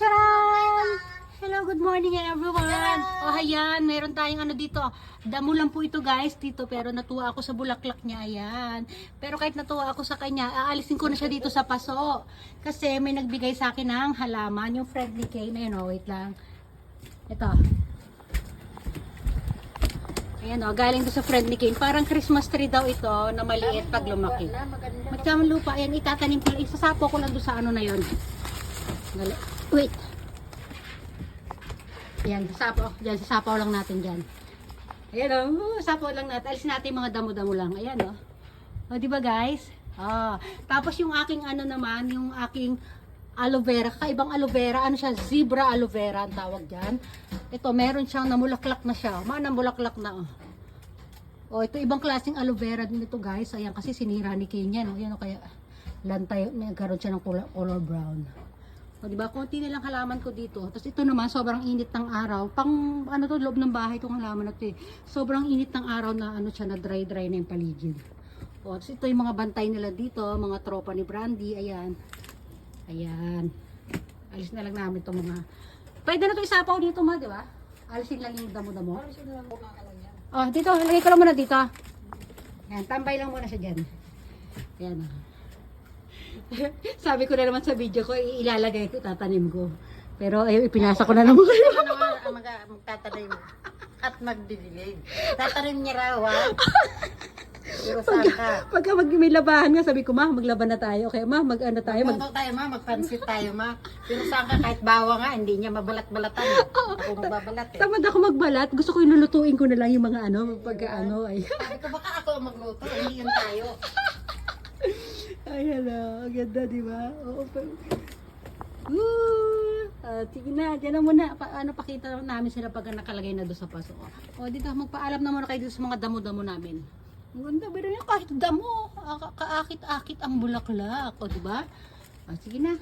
Charan! Hello, good morning everyone! O ayan, meron tayong ano dito. Damo lang po ito guys dito, pero natuwa ako sa bulaklak niya, ayan. Pero kahit natuwa ako sa kanya, aalisin ko na siya dito sa paso. Kasi may nagbigay sa akin ng halaman, yung friendly cane. Ayun o, wait lang. Ito. Ayan o, galing doon sa friendly cane. Parang Christmas tree daw ito na maliit pag lumaki. Magkamang lupa, ayan, itatanim ko. Isasapo ko lang doon sa ano na yon. Wait. Ayan, sasapaw lang natin dyan. Ayan o, sapaw lang natin. Alisin natin yung mga damo-damo lang. Ayan o. O, diba guys? Tapos yung aking ano naman, yung aking aloe vera, kakaibang aloe vera, ano siya, zebra aloe vera ang tawag dyan. Ito, meron siyang namulaklak na siya. Namulaklak na o. Ito ibang klaseng aloe vera din ito guys. Ayan, kasi sinira ni Kenya. No? Ayan o, kaya lantay, nagkaroon siya ng color brown. O, diba? Konti na lang halaman ko dito. Tapos ito naman, sobrang init ng araw. Pang, ano to, loob ng bahay itong halaman na ito eh. Sobrang init ng araw na, ano siya, na dry na yung paligid. O, tapos ito yung mga bantay nila dito, mga tropa ni Brandy. Ayan. Ayan. Alis na lang namin itong mga... Pwede na ito isapaw dito ma, di ba? Alisin lang yung damo-damo. Alisin lang po yan. O, dito, lagay ko lang muna dito. Ayan, tambay lang muna siya dyan. Ayan. Sabi ko na naman sa video ko, ilalagay ko, tatanim ko. Pero ayaw, ipinasa ko na naman. Ano nga magtatanim at magdidilig. Tatanim niya raw, ha? Pero saan ka? Pagka may labahan nga, sabi ko, ma, maglaban na tayo. Kaya ma, mag-ano tayo. Magluto tayo, ma. Magpansit tayo, ma. Pero saan ka? Kahit bawa nga, hindi niya mabalat-balatan. Ako magbabalat, eh. Tamad ako magbalat. Gusto ko yung lulutuin ko na lang yung mga ano, pagka ano. Ay. Sabi ko, baka ako ang magluto. Hindi yun tayo. Ay, hello. Ang ganda, di ba? Oo. Sige na, dyan na muna. Pakita namin sila pag nakalagay na doon sa paso. O, dito, magpaalam na muna kayo dito sa mga damo-damo namin. Ang ganda, pero yung kahit damo, kaakit-akit ang bulaklak. O, di ba? Sige na.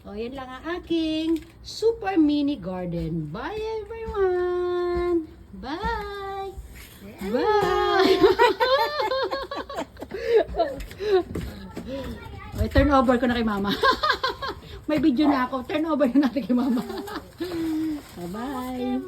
O, yan lang ang aking super mini garden. Bye, everyone! Bye! Bye! Okay, turn over ko na kay mama. May video na ako. Turn over na natin kay mama. Bye-bye.